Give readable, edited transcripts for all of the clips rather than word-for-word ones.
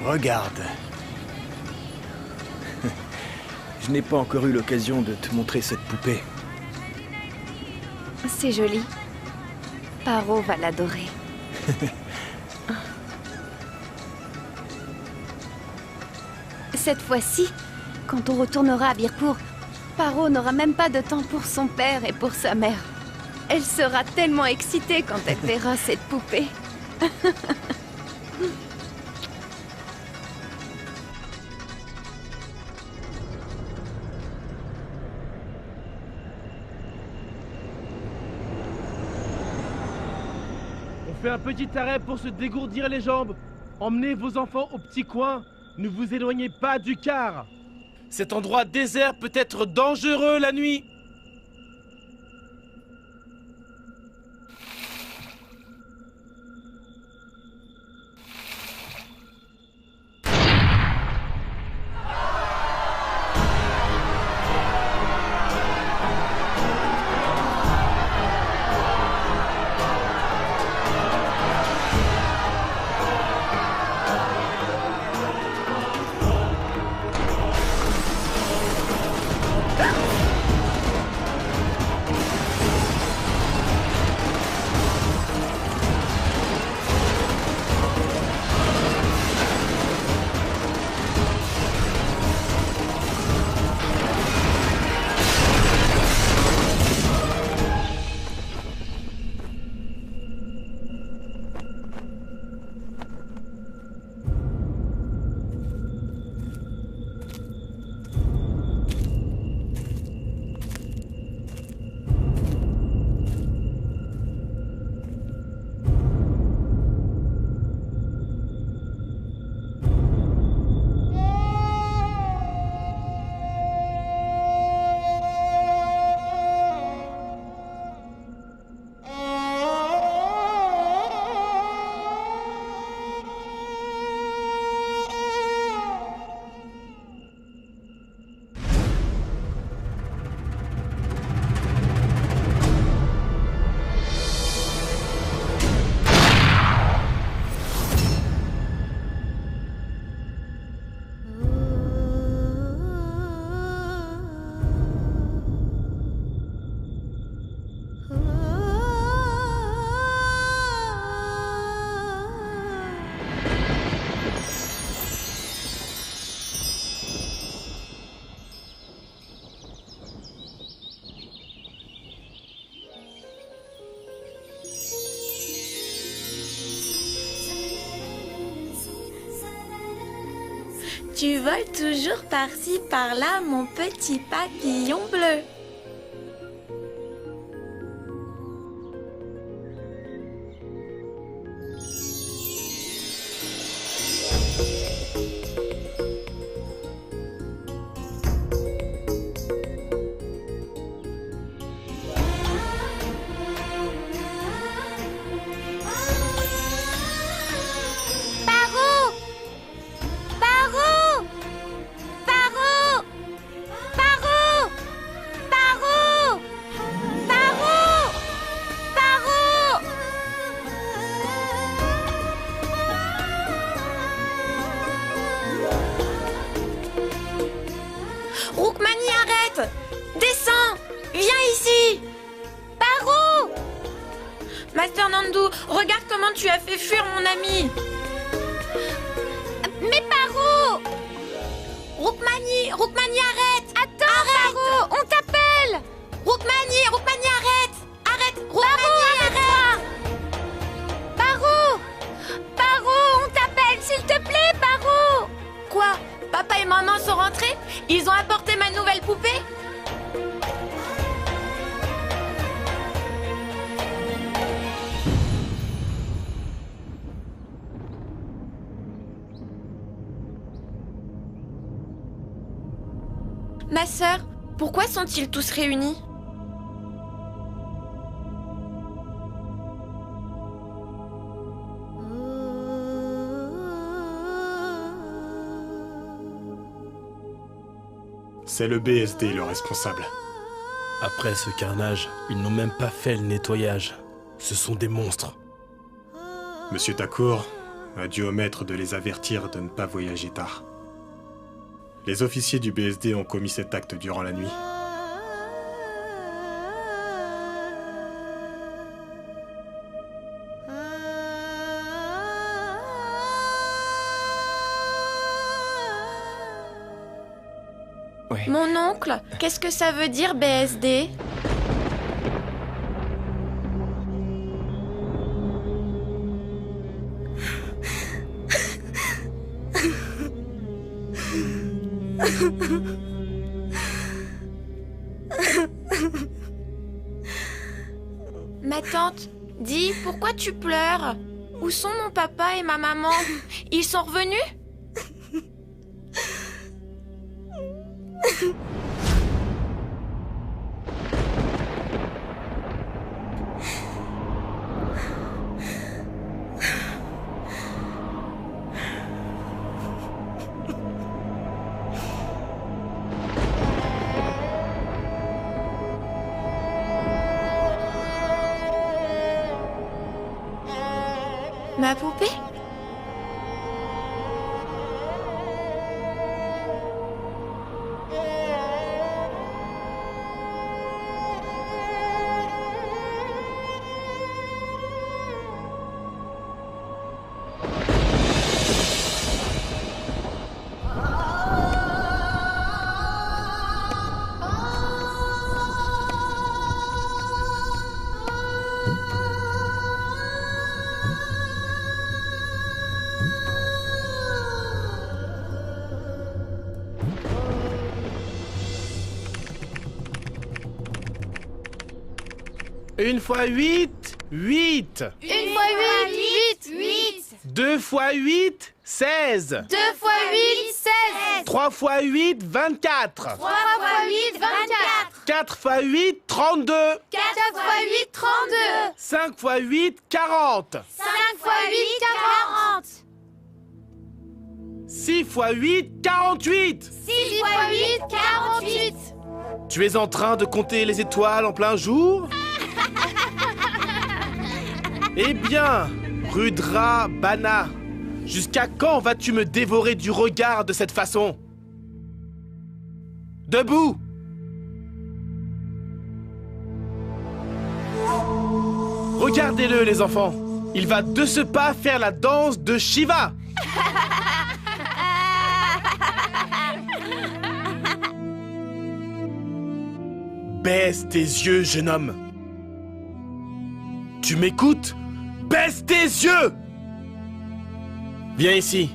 Regarde. Je n'ai pas encore eu l'occasion de te montrer cette poupée. C'est joli. Paro va l'adorer. Cette fois-ci, quand on retournera à Birkour, Paro n'aura même pas de temps pour son père et pour sa mère. Elle sera tellement excitée quand elle verra cette poupée. On fait un petit arrêt pour se dégourdir les jambes. Emmenez vos enfants au petit coin. Ne vous éloignez pas du car. Cet endroit désert peut être dangereux la nuit. Tu voles toujours par-ci, par-là, mon petit papillon bleu. Roukmani, arrête! Descends! Viens ici! Paro! Master Nandu, regarde comment tu as fait fuir mon ami! Mais Paro! Roukmani, arrête! Attends, arrête! Paro, on t'appelle! Roukmani, arrête! Arrête! Roukmani, arrête! Paro! On t'appelle, s'il te plaît, Paro! Quoi? Papa et maman sont rentrés? Ils ont apporté ma nouvelle poupée? Ma sœur, pourquoi sont-ils tous réunis? C'est le BSD le responsable. Après ce carnage, ils n'ont même pas fait le nettoyage. Ce sont des monstres. Monsieur Thakur, a dû omettre de les avertir de ne pas voyager tard. Les officiers du BSD ont commis cet acte durant la nuit. Ouais. Mon oncle, qu'est-ce que ça veut dire BSD? Ma tante, dis, pourquoi tu pleures? Où sont mon papa et ma maman? Ils sont revenus? Ma poupée? Une fois 8, 8. Une fois 8, 8. 2 fois 8, 16. 2 fois 8, 16. 3 fois 8, 24. 3 fois 8, 24. 4 fois 8, 32. 4 fois 8, 32. 5 fois 8, 40. 5 fois 8, 40. 6 fois 8, 48. 6 fois 8, 48. Tu es en train de compter les étoiles en plein jour? Eh bien, Rudra Bana, jusqu'à quand vas-tu me dévorer du regard de cette façon? Debout! Regardez-le, les enfants. Il va de ce pas faire la danse de Shiva. Baisse tes yeux, jeune homme. Tu m'écoutes? Baisse tes yeux! Viens ici.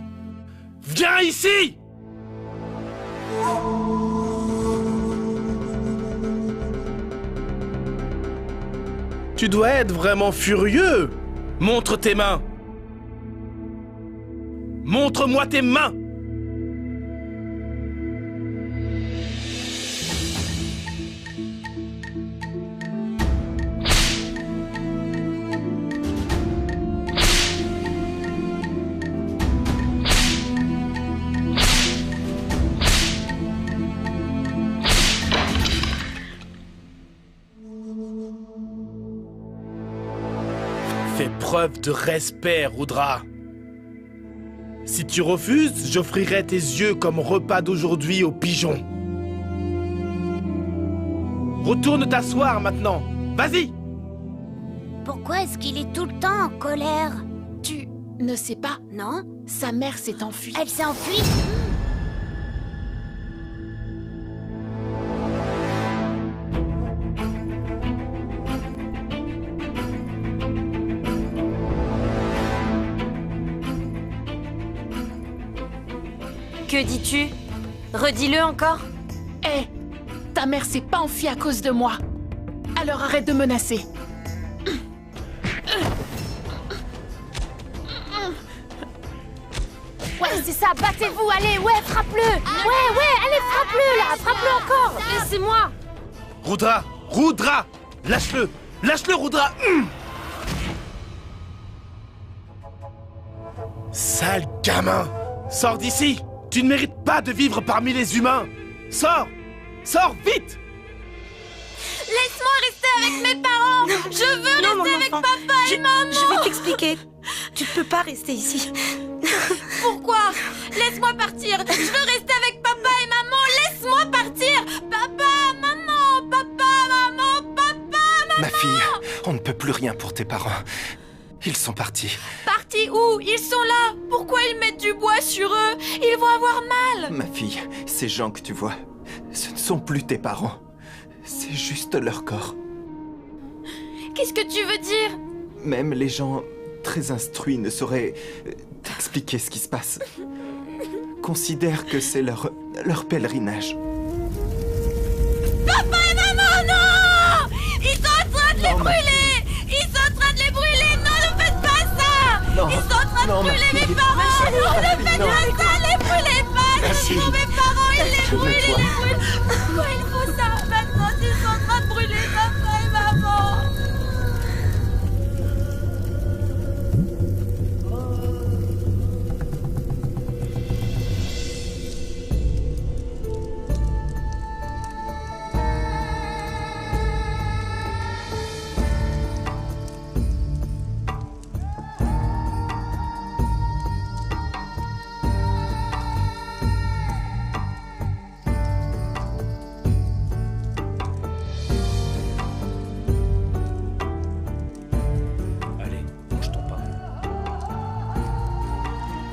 Viens ici! Tu dois être vraiment furieux. Montre tes mains. Montre-moi tes mains. Fais preuve de respect, Rudra. Si tu refuses, j'offrirai tes yeux comme repas d'aujourd'hui aux pigeons. Retourne t'asseoir maintenant. Vas-y! Pourquoi est-ce qu'il est tout le temps en colère? Tu ne sais pas, Non? sa mère s'est enfuie. Elle s'est enfuie? Que dis-tu? Redis-le encore. Hé, ta mère s'est pas enfuie à cause de moi. Alors arrête de menacer. Ouais, c'est ça, battez-vous, allez, ouais, frappe-le. Ouais, allez, frappe-le, là, frappe-le encore. Laissez-moi. Rudra! Rudra! Lâche-le! Lâche-le, Rudra! Sale gamin! Sors d'ici! Tu ne mérites pas de vivre parmi les humains! Sors! Sors, vite! Laisse-moi rester avec mes parents. Je veux rester avec papa et maman. Je vais t'expliquer. Tu peux pas rester ici. Pourquoi? Laisse-moi partir. Je veux rester avec papa et maman. Laisse-moi partir. Papa, maman, Ma fille, on ne peut plus rien pour tes parents. Ils sont partis. Partis où? Ils sont là. Pourquoi ils mettent du bois sur eux? Ils vont avoir mal. Ma fille, ces gens que tu vois, ce ne sont plus tes parents. C'est juste leur corps. Qu'est-ce que tu veux dire? Même les gens très instruits ne sauraient t'expliquer ce qui se passe. Considère que c'est leur pèlerinage. Papa et maman, non! Ils sont en train de les brûler! Ils sont en train de les brûler! Non, ne faites pas ça! Non, Ils sont en train de non, brûler ma mes fille. parents! Non, ne faites non. pas ça! Les brûlez pas! Ma Ce fille. sont mes parents! Ils les brûlent! Ils les Calme-toi. brûlent! Pourquoi il faut ça? Maintenant, ils sont en train de brûler papa et maman! Allez, mange ton pain.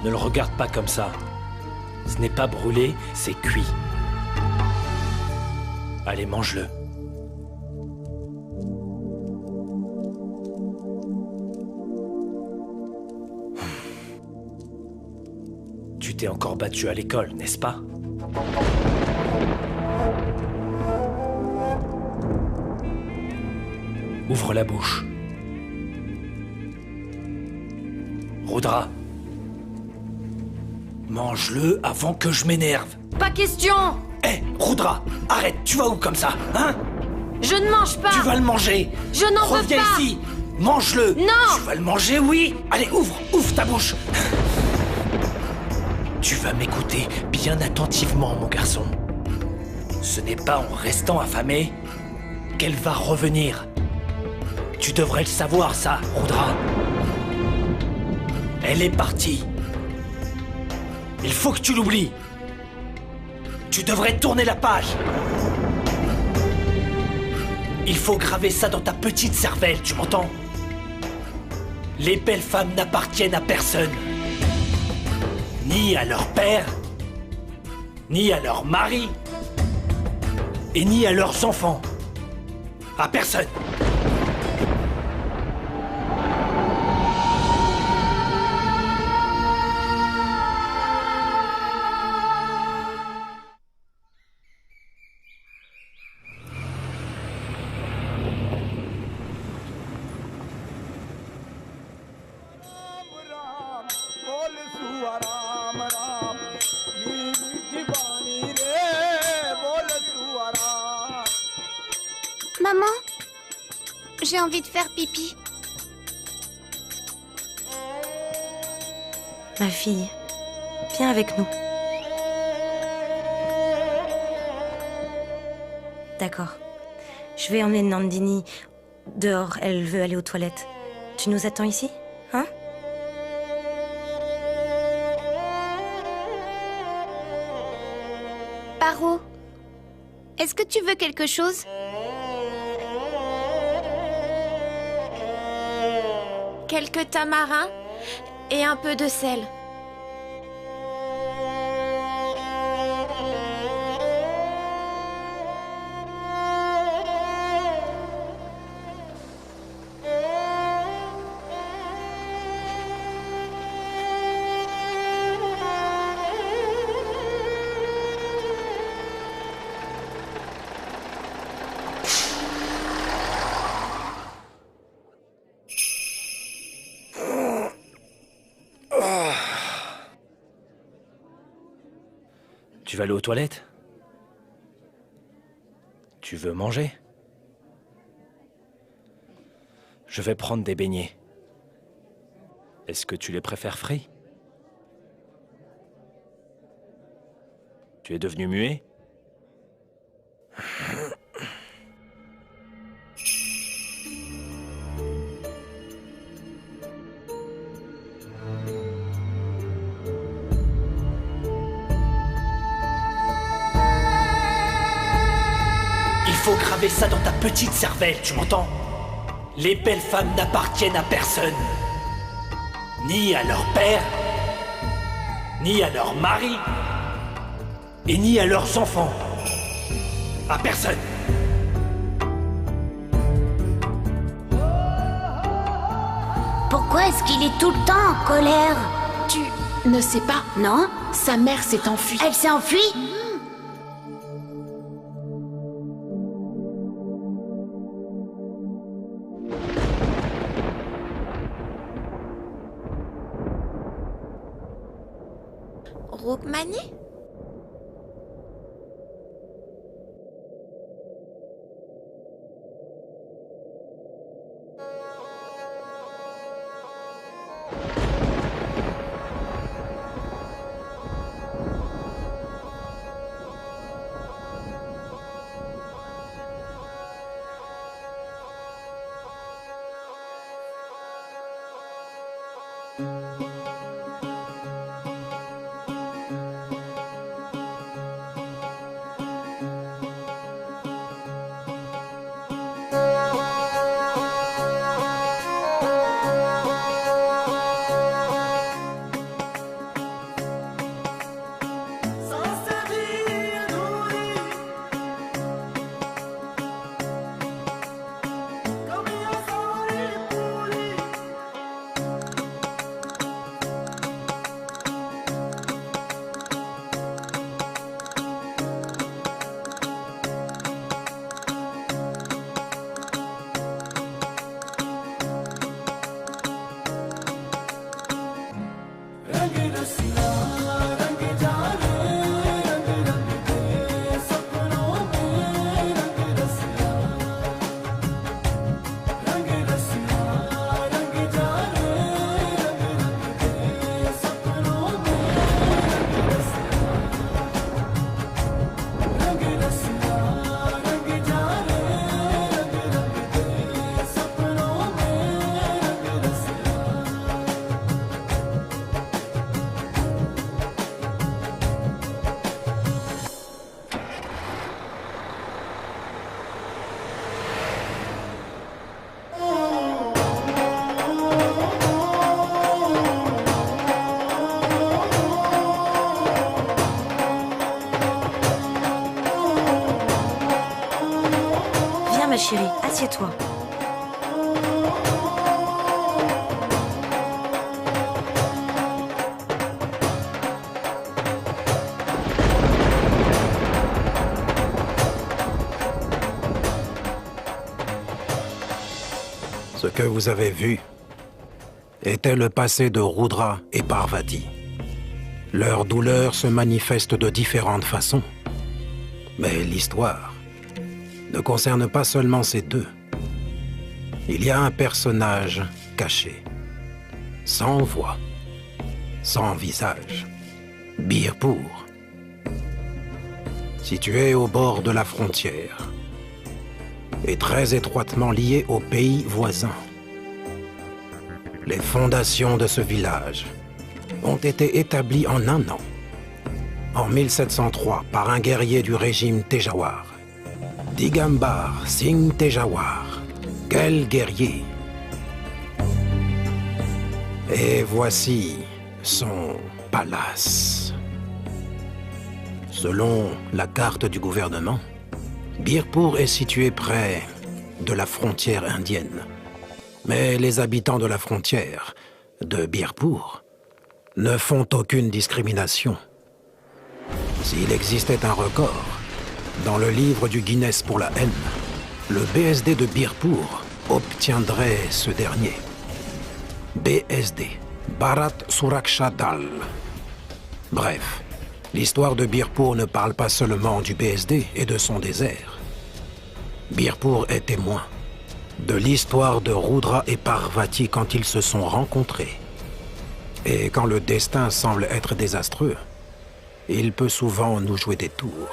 Ne le regarde pas comme ça. Ce n'est pas brûlé, c'est cuit. Allez, mange-le. Tu t'es encore battu à l'école, n'est-ce pas? Ouvre la bouche. Rudra. Mange-le avant que je m'énerve. Pas question! Hé, Rudra, arrête, tu vas où comme ça, hein? Je ne mange pas! Tu vas le manger. Je n'en veux Reviens pas. ici. Mange-le. Non. Tu vas le manger, oui. Allez, ouvre ta bouche. Tu vas m'écouter bien attentivement, mon garçon. Ce n'est pas en restant affamé qu'elle va revenir. Tu devrais le savoir, ça, Rudra. Elle est partie. Il faut que tu l'oublies. Tu devrais tourner la page. Il faut graver ça dans ta petite cervelle, tu m'entends? Les belles femmes n'appartiennent à personne. Ni à leur père, ni à leur mari, et ni à leurs enfants. À personne. Maman, j'ai envie de faire pipi. Ma fille, viens avec nous. D'accord. Je vais emmener Nandini dehors. Elle veut aller aux toilettes. Tu nous attends ici, hein? Paro, est-ce que tu veux quelque chose? Quelques tamarins et un peu de sel. Tu vas aller aux toilettes? Tu veux manger? Je vais prendre des beignets. Est-ce que tu les préfères frits? Tu es devenu muet? graver ça dans ta petite cervelle, tu m'entends? Les belles femmes n'appartiennent à personne. Ni à leur père, ni à leur mari, et ni à leurs enfants. À personne. Pourquoi est-ce qu'il est tout le temps en colère? Tu ne sais pas? Non? Sa mère s'est enfuie. Elle s'est enfuie? Roukmani? Ma chérie, assieds-toi. Ce que vous avez vu était le passé de Rudra et Parvati. Leur douleur se manifeste de différentes façons. Mais l'histoire ne concerne pas seulement ces deux. Il y a un personnage caché, sans voix, sans visage, Birpur, situé au bord de la frontière et très étroitement lié aux pays voisins. Les fondations de ce village ont été établies en un an, en 1703, par un guerrier du régime Tejawar, Digambar Singh Tejawar. Quel guerrier! Et voici son palace. Selon la carte du gouvernement, Birpur est situé près de la frontière indienne. Mais les habitants de la frontière de Birpur ne font aucune discrimination. S'il existait un record dans le livre du Guinness pour la haine, le BSD de Birpur obtiendrait ce dernier. BSD, Bharat Suraksha Dal. Bref, l'histoire de Birpur ne parle pas seulement du BSD et de son désert. Birpur est témoin de l'histoire de Rudra et Parvati quand ils se sont rencontrés. Et quand le destin semble être désastreux, il peut souvent nous jouer des tours.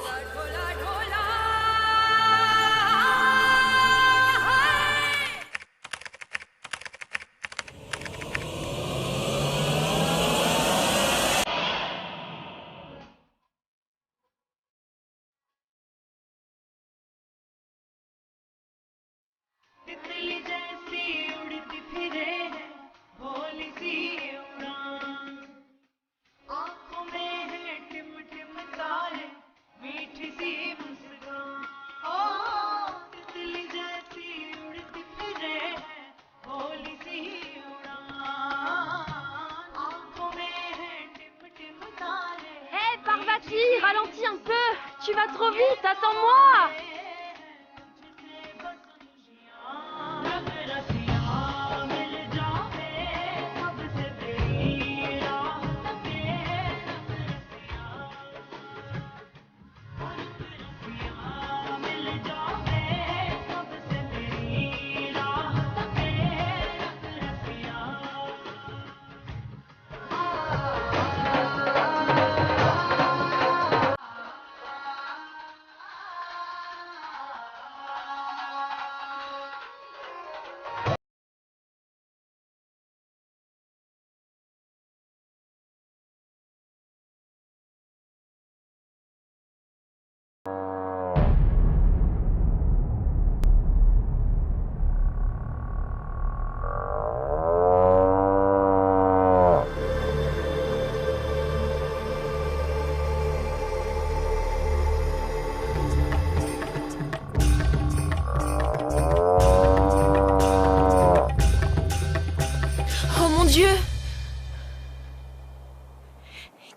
Tu vas trop vite, attends-moi!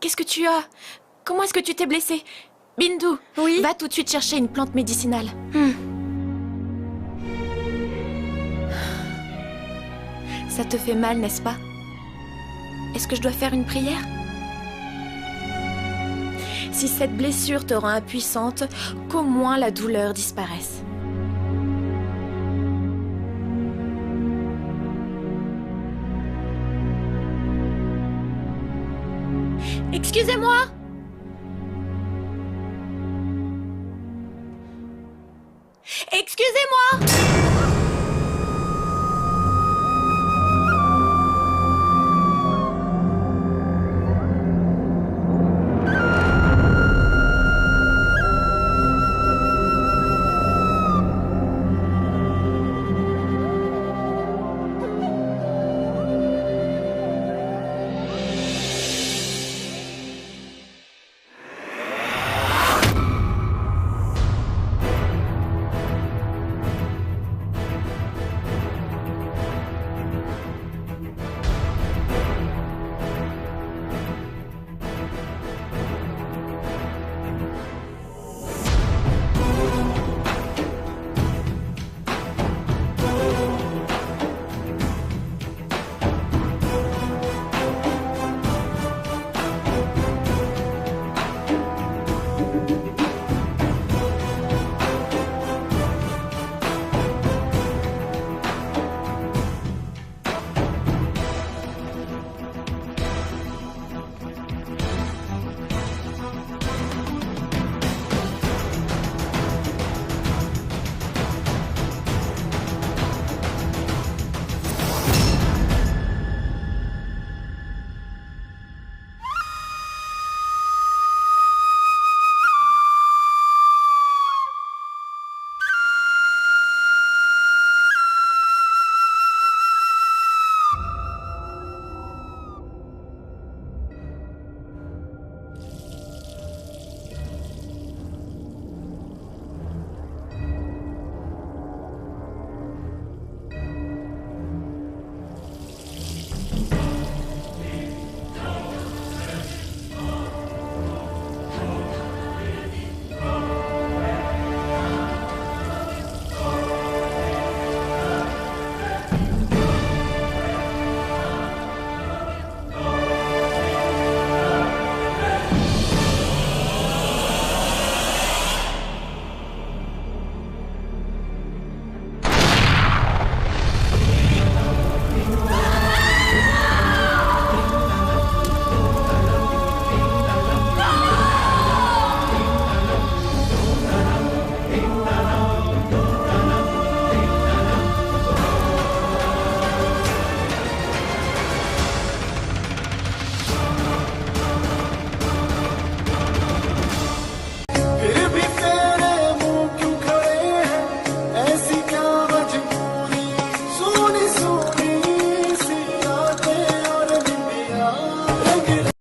Qu'est-ce que tu as? Comment est-ce que tu t'es blessée? Bindu, oui? Va tout de suite chercher une plante médicinale. Ça te fait mal, n'est-ce pas? Est-ce que je dois faire une prière? Si cette blessure te rend impuissante, qu'au moins la douleur disparaisse. Excusez-moi! Excusez-moi!